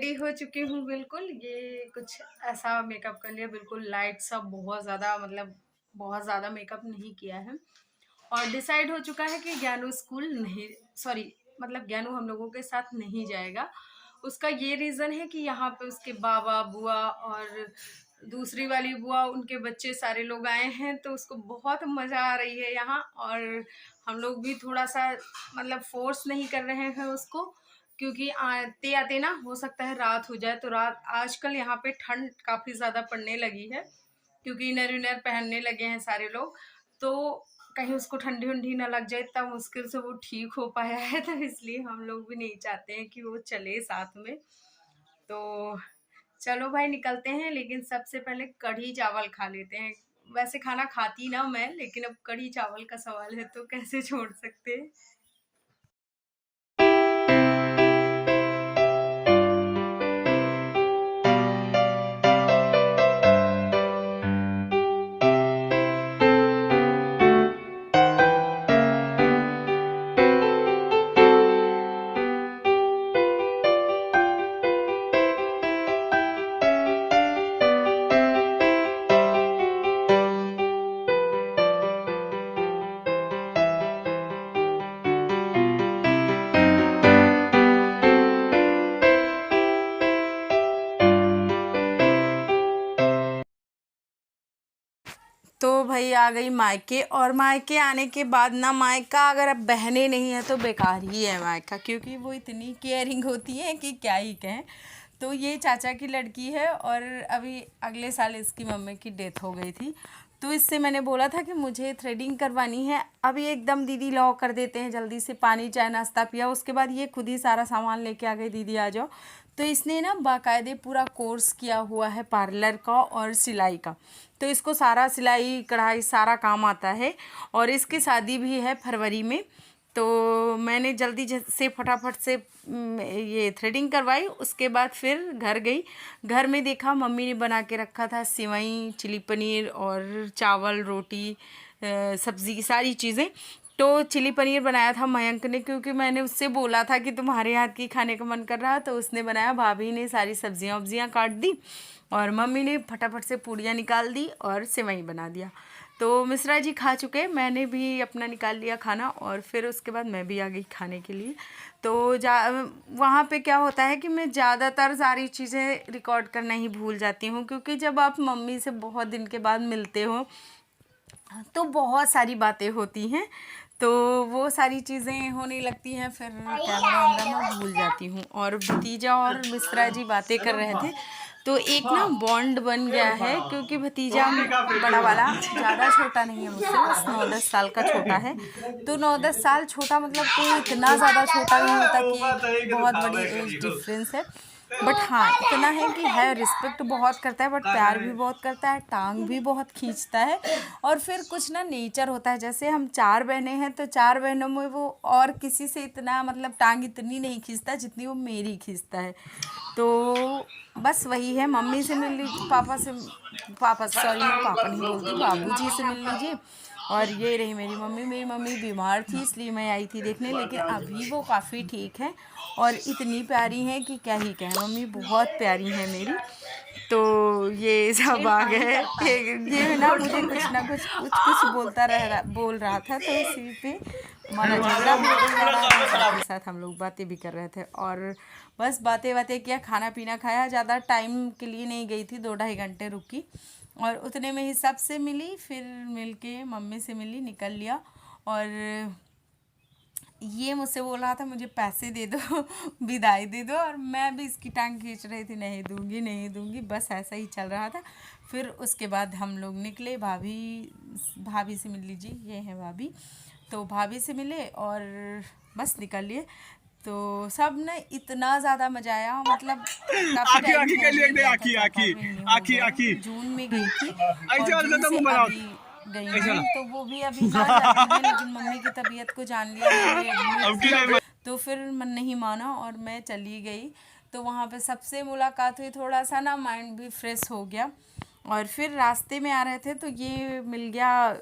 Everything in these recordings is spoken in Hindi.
रेडी हो चुकी हूँ बिल्कुल। ये कुछ ऐसा मेकअप कर लिया, बिल्कुल लाइट सा, बहुत ज़्यादा मतलब बहुत ज़्यादा मेकअप नहीं किया है। और डिसाइड हो चुका है कि ज्ञानू स्कूल नहीं, सॉरी मतलब ज्ञानू हम लोगों के साथ नहीं जाएगा। उसका ये रीज़न है कि यहाँ पे उसके बाबा बुआ और दूसरी वाली बुआ उनके बच्चे सारे लोग आए हैं, तो उसको बहुत मज़ा आ रही है यहाँ। और हम लोग भी थोड़ा सा मतलब फोर्स नहीं कर रहे हैं उसको, क्योंकि आते आते ना हो सकता है रात हो जाए। तो रात आजकल यहाँ पे ठंड काफ़ी ज़्यादा पड़ने लगी है, क्योंकि इनर विनर पहनने लगे हैं सारे लोग। तो कहीं उसको ठंडी उंडी ना लग जाए, इतना मुश्किल से वो ठीक हो पाया है, तो इसलिए हम लोग भी नहीं चाहते हैं कि वो चले साथ में। तो चलो भाई निकलते हैं, लेकिन सबसे पहले कढ़ी चावल खा लेते हैं। वैसे खाना खाती ना मैं, लेकिन अब कढ़ी चावल का सवाल है तो कैसे छोड़ सकते हैं। तो भाई आ गई मायके, और मायके आने के बाद ना, मायका अगर अब बहनें नहीं है तो बेकार ही है मायका, क्योंकि वो इतनी केयरिंग होती है कि क्या ही कहें। तो ये चाचा की लड़की है, और अभी अगले साल इसकी मम्मी की डेथ हो गई थी। तो इससे मैंने बोला था कि मुझे थ्रेडिंग करवानी है। अभी एकदम दीदी लॉ कर देते हैं, जल्दी से पानी चाय नाश्ता पिया, उसके बाद ये खुद ही सारा सामान लेके आ गई, दीदी आ जाओ। तो इसने ना बाकायदे पूरा कोर्स किया हुआ है पार्लर का और सिलाई का, तो इसको सारा सिलाई कढ़ाई सारा काम आता है। और इसकी शादी भी है फरवरी में। तो मैंने जल्दी से फटाफट से ये थ्रेडिंग करवाई, उसके बाद फिर घर गई। घर में देखा मम्मी ने बना के रखा था सिवई, चिली पनीर और चावल, रोटी, सब्ज़ी, सारी चीज़ें। तो चिली पनीर बनाया था मयंक ने, क्योंकि मैंने उससे बोला था कि तुम्हारे हाथ की खाने का मन कर रहा, तो उसने बनाया। भाभी ने सारी सब्जियां वब्जियाँ काट दी, और मम्मी ने फटाफट से पूड़ियाँ निकाल दी और सेवई बना दिया। तो मिश्रा जी खा चुके, मैंने भी अपना निकाल लिया खाना, और फिर उसके बाद मैं भी आ गई खाने के लिए। तो वहाँ पे क्या होता है कि मैं ज़्यादातर सारी चीज़ें रिकॉर्ड करना ही भूल जाती हूँ, क्योंकि जब आप मम्मी से बहुत दिन के बाद मिलते हो तो बहुत सारी बातें होती हैं, तो वो सारी चीज़ें होने लगती हैं, फिर कैमरा वैमरा मैं भूल जाती हूँ। और भतीजा और मिश्रा जी बातें कर रहे थे, तो एक ना बॉन्ड बन गया है, क्योंकि भतीजा बड़ा वाला ज़्यादा छोटा नहीं है मुझसे, बस 9-10 साल का छोटा है। तो 9-10 साल छोटा मतलब कोई इतना ज़्यादा छोटा नहीं होता कि बहुत बड़ी एज डिफरेंस है, बट हाँ इतना है कि है, रिस्पेक्ट बहुत करता है, बट प्यार भी बहुत करता है, टांग भी बहुत खींचता है। और फिर कुछ ना नेचर होता है, जैसे हम 4 बहनें हैं, तो 4 बहनों में वो और किसी से इतना मतलब टांग इतनी नहीं खींचता जितनी वो मेरी खींचता है। तो बस वही है, मम्मी से मिल लीजिए, पापा सॉरी मैं पापा नहीं बोलती, बाबूजी से मिल लीजिए। और ये रही मेरी मम्मी बीमार थी इसलिए मैं आई थी देखने, लेकिन अभी वो काफ़ी ठीक है और इतनी प्यारी हैं कि क्या ही कहें, मम्मी बहुत प्यारी हैं मेरी। तो ये सब आ गए, ये ना मुझे कुछ ना कुछ बोल रहा था, तो इसी पे हमारा झगड़ा भी हो जा रहा था, साथ ही साथ हम लोग बातें भी कर रहे थे। और बस बातें किया, खाना पीना खाया, ज़्यादा टाइम के लिए नहीं गई थी, 2-2.5 घंटे रुकी, और उतने में ही सबसे मिली, फिर मिल के मम्मी से मिली, निकल लिया। और ये मुझसे बोल रहा था मुझे पैसे दे दो विदाई दे दो, और मैं भी इसकी टांग खींच रही थी, नहीं दूंगी नहीं दूंगी, बस ऐसा ही चल रहा था। फिर उसके बाद हम लोग निकले, भाभी से मिल लीजिए, ये है भाभी। तो भाभी से मिले और बस निकल लिए। तो सब ने इतना ज़्यादा मज़ा आया, मतलब काफ़ी टाइम हो गया था, 4-5 महीने हो गए, जून में गई थी और जून से अभी गई हूँ। तो वो भी अभी जा रही है, लेकिन मम्मी की तबीयत को जान लिया, मम्मी एडमिट थी, तो फिर मन नहीं माना और मैं चली गई। तो वहाँ पे सबसे मुलाकात हुई, थोड़ा सा ना माइंड भी फ्रेश हो गया। और फिर रास्ते में आ रहे थे तो ये मिल गया,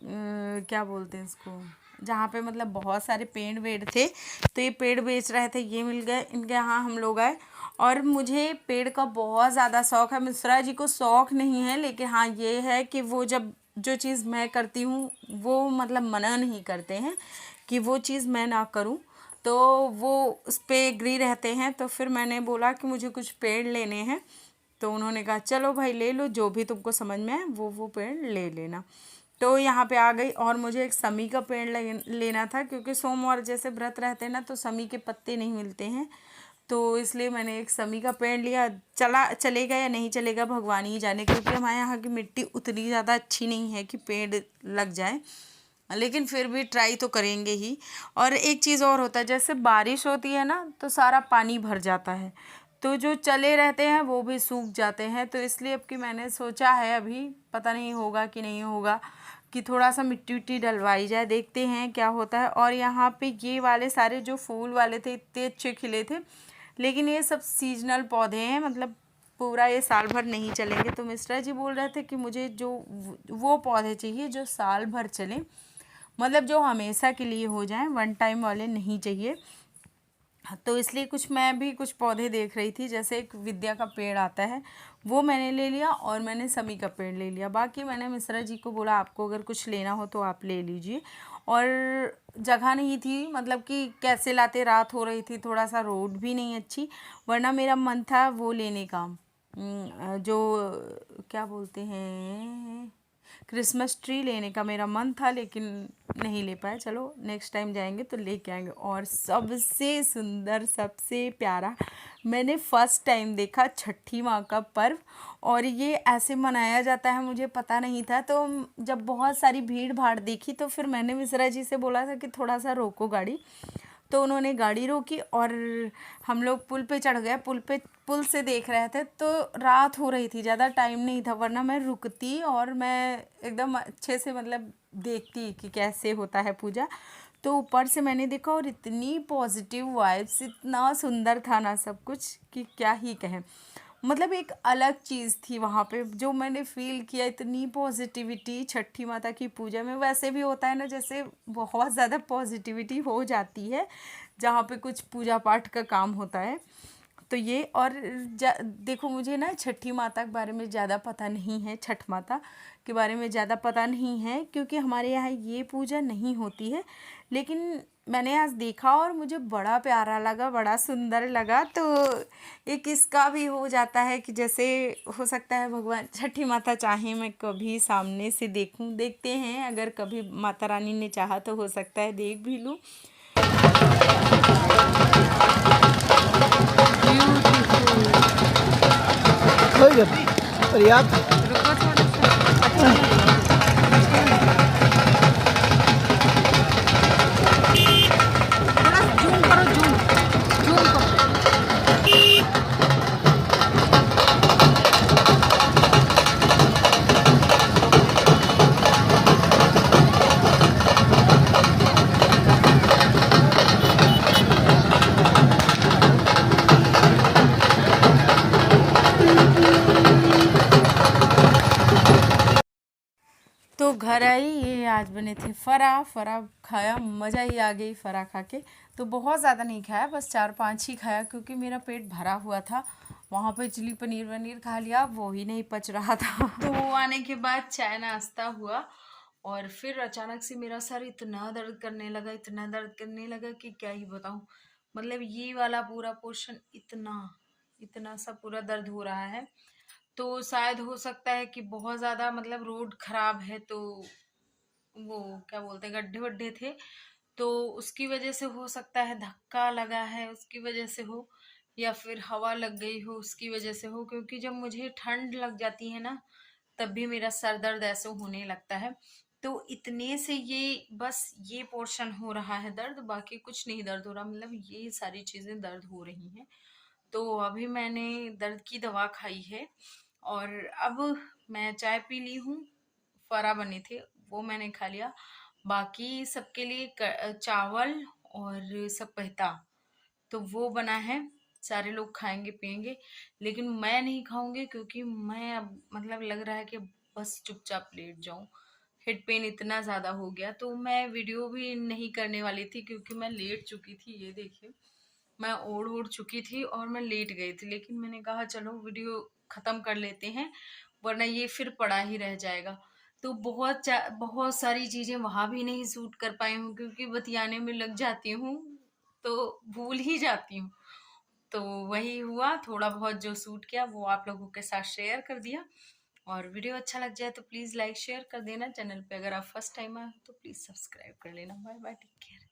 क्या बोलते हैं इसको, जहाँ पे मतलब बहुत सारे पेड़ वेड़ थे, तो ये पेड़ बेच रहे थे, ये मिल गए, इनके यहाँ हम लोग आए। और मुझे पेड़ का बहुत ज़्यादा शौक़ है। मिश्रा जी को शौक़ नहीं है, लेकिन हाँ ये है कि वो जब जो चीज़ मैं करती हूँ वो मतलब मना नहीं करते हैं कि वो चीज़ मैं ना करूँ, तो वो उस पर एग्री रहते हैं। तो फिर मैंने बोला कि मुझे कुछ पेड़ लेने हैं, तो उन्होंने कहा चलो भाई ले लो, जो भी तुमको समझ में आए वो पेड़ ले लेना। तो यहाँ पे आ गई और मुझे एक समी का पेड़ लेना था, क्योंकि सोमवार जैसे व्रत रहते हैं ना तो समी के पत्ते नहीं मिलते हैं, तो इसलिए मैंने एक समी का पेड़ लिया। चलेगा या नहीं चलेगा भगवान ही जाने, क्योंकि हमारे यहाँ की मिट्टी उतनी ज़्यादा अच्छी नहीं है कि पेड़ लग जाए, लेकिन फिर भी ट्राई तो करेंगे ही। और एक चीज़ और होता है, जैसे बारिश होती है ना तो सारा पानी भर जाता है, तो जो चले रहते हैं वो भी सूख जाते हैं। तो इसलिए अब कि मैंने सोचा है, अभी पता नहीं होगा कि नहीं होगा, कि थोड़ा सा मिट्टी विट्टी डलवाई जाए, देखते हैं क्या होता है। और यहाँ पे ये वाले सारे जो फूल वाले थे इतने अच्छे खिले थे, लेकिन ये सब सीजनल पौधे हैं, मतलब पूरा ये साल भर नहीं चलेंगे। तो मिश्रा जी बोल रहे थे कि मुझे जो वो पौधे चाहिए जो साल भर चलें, मतलब जो हमेशा के लिए हो जाएं, वन टाइम वाले नहीं चाहिए। तो इसलिए मैं भी कुछ पौधे देख रही थी, जैसे एक विद्या का पेड़ आता है वो मैंने ले लिया, और मैंने समी का पेड़ ले लिया। बाकी मैंने मिश्रा जी को बोला आपको अगर कुछ लेना हो तो आप ले लीजिए। और जगह नहीं थी, मतलब कि कैसे लाते, रात हो रही थी, थोड़ा सा रोड भी नहीं अच्छी, वरना मेरा मन था वो लेने का, जो क्या बोलते हैं, क्रिसमस ट्री लेने का मेरा मन था, लेकिन नहीं ले पाए। चलो नेक्स्ट टाइम जाएंगे तो लेके आएंगे। और सबसे सुंदर, सबसे प्यारा मैंने फ़र्स्ट टाइम देखा छठी माँ का पर्व, और ये ऐसे मनाया जाता है मुझे पता नहीं था। तो जब बहुत सारी भीड़ भाड़ देखी तो फिर मैंने मिश्रा जी से बोला था कि थोड़ा सा रोको गाड़ी, तो उन्होंने गाड़ी रोकी और हम लोग पुल पे चढ़ गए। पुल से देख रहे थे, तो रात हो रही थी, ज़्यादा टाइम नहीं था, वरना मैं रुकती और मैं एकदम अच्छे से मतलब देखती कि कैसे होता है पूजा। तो ऊपर से मैंने देखा और इतनी पॉजिटिव वाइब्स, इतना सुंदर था ना सब कुछ कि क्या ही कहें। मतलब एक अलग चीज़ थी वहाँ पे जो मैंने फ़ील किया, इतनी पॉजिटिविटी छठी माता की पूजा में। वैसे भी होता है ना, जैसे बहुत ज़्यादा पॉजिटिविटी हो जाती है जहाँ पे कुछ पूजा पाठ का काम होता है। तो ये और देखो मुझे ना छठी माता के बारे में ज़्यादा पता नहीं है, छठ माता के बारे में ज़्यादा पता नहीं है, क्योंकि हमारे यहाँ ये पूजा नहीं होती है। लेकिन मैंने आज देखा और मुझे बड़ा प्यारा लगा, बड़ा सुंदर लगा। तो एक इसका भी हो जाता है कि जैसे हो सकता है भगवान छठी माता चाहे मैं कभी सामने से देखूं, देखते हैं, अगर कभी माता रानी ने चाहा तो हो सकता है देख भी लूं। तो घर आई, ये आज बने थे फरा खाया, मज़ा ही आ गई फरा खा के। तो बहुत ज़्यादा नहीं खाया, बस 4-5 ही खाया, क्योंकि मेरा पेट भरा हुआ था। वहाँ पे चिली पनीर वनीर खा लिया, वो ही नहीं पच रहा था। तो वो आने के बाद चाय नाश्ता हुआ, और फिर अचानक से मेरा सर इतना दर्द करने लगा, इतना दर्द करने लगा कि क्या ही बताऊँ। मतलब ये वाला पूरा पोर्शन इतना इतना सा पूरा दर्द हो रहा है। तो शायद हो सकता है कि बहुत ज़्यादा मतलब रोड ख़राब है, तो वो क्या बोलते हैं, गड्ढे वड्ढे थे, तो उसकी वजह से हो सकता है, धक्का लगा है उसकी वजह से हो, या फिर हवा लग गई हो उसकी वजह से हो। क्योंकि जब मुझे ठंड लग जाती है ना, तब भी मेरा सर दर्द ऐसे होने लगता है। तो इतने से ये बस ये पोर्शन हो रहा है दर्द, बाकी कुछ नहीं दर्द हो रहा, मतलब ये सारी चीज़ें दर्द हो रही हैं। तो अभी मैंने दर्द की दवा खाई है, और अब मैं चाय पी ली हूँ, फरा बने थे वो मैंने खा लिया। बाकी सबके लिए चावल और सपेता तो वो बना है, सारे लोग खाएंगे पिएंगे, लेकिन मैं नहीं खाऊंगी, क्योंकि मैं अब मतलब लग रहा है कि बस चुपचाप लेट जाऊं। हेड पेन इतना ज़्यादा हो गया, तो मैं वीडियो भी नहीं करने वाली थी, क्योंकि मैं लेट चुकी थी। ये देखिए मैं ओढ़ चुकी थी और मैं लेट गई थी, लेकिन मैंने कहा चलो वीडियो ख़त्म कर लेते हैं, वरना ये फिर पड़ा ही रह जाएगा। तो बहुत सारी चीज़ें वहाँ भी नहीं शूट कर पाई हूँ, क्योंकि बतियाने में लग जाती हूँ तो भूल ही जाती हूँ। तो वही हुआ, थोड़ा बहुत जो शूट किया वो आप लोगों के साथ शेयर कर दिया। और वीडियो अच्छा लग जाए तो प्लीज़ लाइक शेयर कर देना। चैनल पे अगर आप फर्स्ट टाइम आए हो तो प्लीज़ सब्सक्राइब कर लेना। Bye bye, take care.